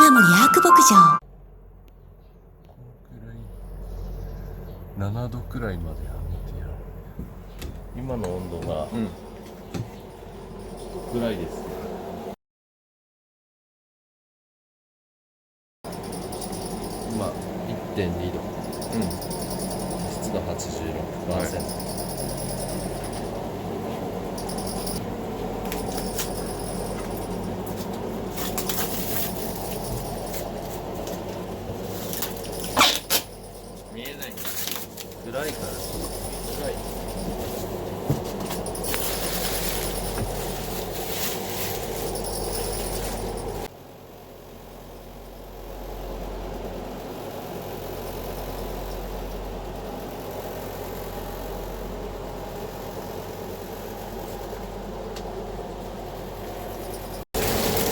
稲森アーク牧場。7度くらいまで上げてやる。今の温度が、ちょっと暗いですね。今 1.2 度、湿度 86%、見えないんだ。暗いから暗い。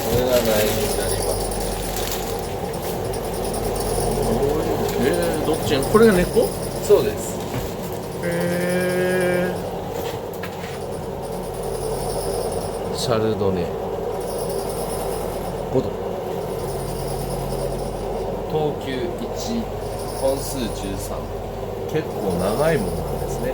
これが苗木になります。どっち？これが猫？そうです。シャルドネ5度、等級1、本数13、結構長いものなんですね。